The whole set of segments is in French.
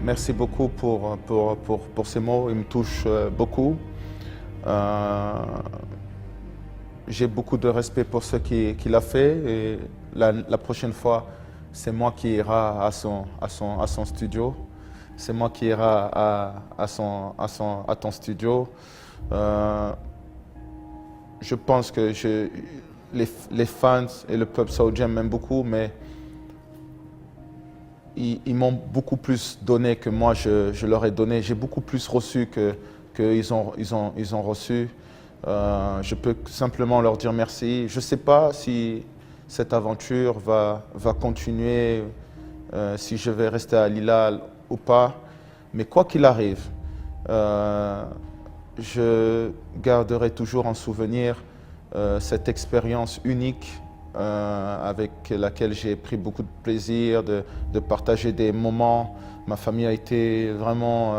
Merci beaucoup pour ces mots, ils me touchent beaucoup. J'ai beaucoup de respect pour ce qu'il a fait et la prochaine fois, c'est moi qui ira à son studio. C'est moi qui ira à ton studio. Je pense que les fans et le peuple saoudien m'aiment beaucoup, mais ils m'ont beaucoup plus donné que moi je leur ai donné. J'ai beaucoup plus reçu qu'ils ont reçu. Je peux simplement leur dire merci. Je ne sais pas si cette aventure va continuer, si je vais rester à Al-Hilal ou pas. Mais quoi qu'il arrive, je garderai toujours en souvenir cette expérience unique avec laquelle j'ai pris beaucoup de plaisir de partager des moments. Ma famille a été vraiment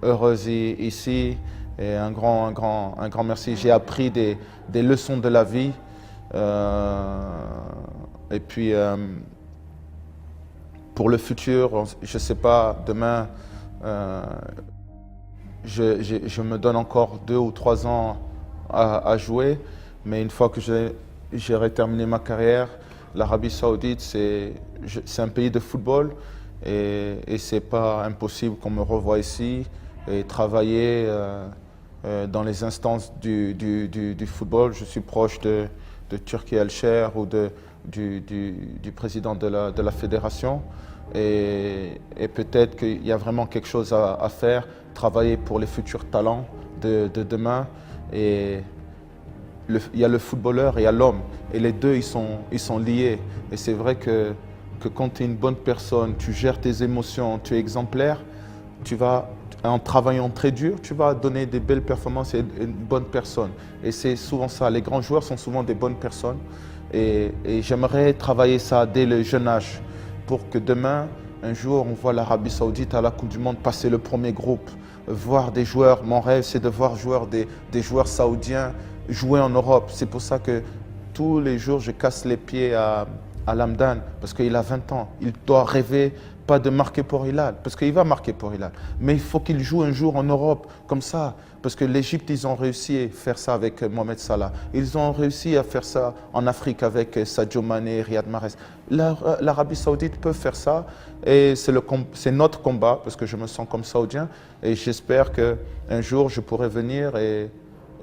heureuse ici et un grand merci. J'ai appris des leçons de la vie et puis pour le futur, je ne sais pas, demain, je me donne encore 2 ou 3 ans à jouer, mais une fois que j'aurai terminé ma carrière, l'Arabie Saoudite, c'est un pays de football et ce n'est pas impossible qu'on me revoie ici et travailler dans les instances du football. Je suis proche de Turki El-Sheikh ou du président de la fédération et peut-être qu'il y a vraiment quelque chose à faire, travailler pour les futurs talents de demain. Et il y a le footballeur et il y a l'homme. Et les deux, ils sont liés. Et c'est vrai que quand tu es une bonne personne, tu gères tes émotions, tu es exemplaire, en travaillant très dur, tu vas donner des belles performances et une bonne personne. Et c'est souvent ça. Les grands joueurs sont souvent des bonnes personnes. Et j'aimerais travailler ça dès le jeune âge pour que demain, un jour, on voit l'Arabie Saoudite à la Coupe du Monde passer le premier groupe, voir des joueurs. Mon rêve, c'est de voir des joueurs saoudiens jouer en Europe. C'est pour ça que tous les jours, je casse les pieds à Lamdan parce qu'il a 20 ans. Il doit rêver pas de marquer pour Hilal, parce qu'il va marquer pour Hilal. Mais il faut qu'il joue un jour en Europe, comme ça. Parce que l'Égypte, ils ont réussi à faire ça avec Mohamed Salah. Ils ont réussi à faire ça en Afrique avec Sadio Mané, Riyad Mahrez. L'Arabie Saoudite peut faire ça et c'est notre combat, parce que je me sens comme Saoudien. Et j'espère qu'un jour, je pourrai venir et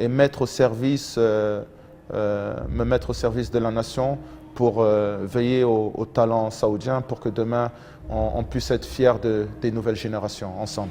mettre au service, me mettre au service de la nation pour veiller au talent saoudien pour que demain, on puisse être fiers des nouvelles générations ensemble.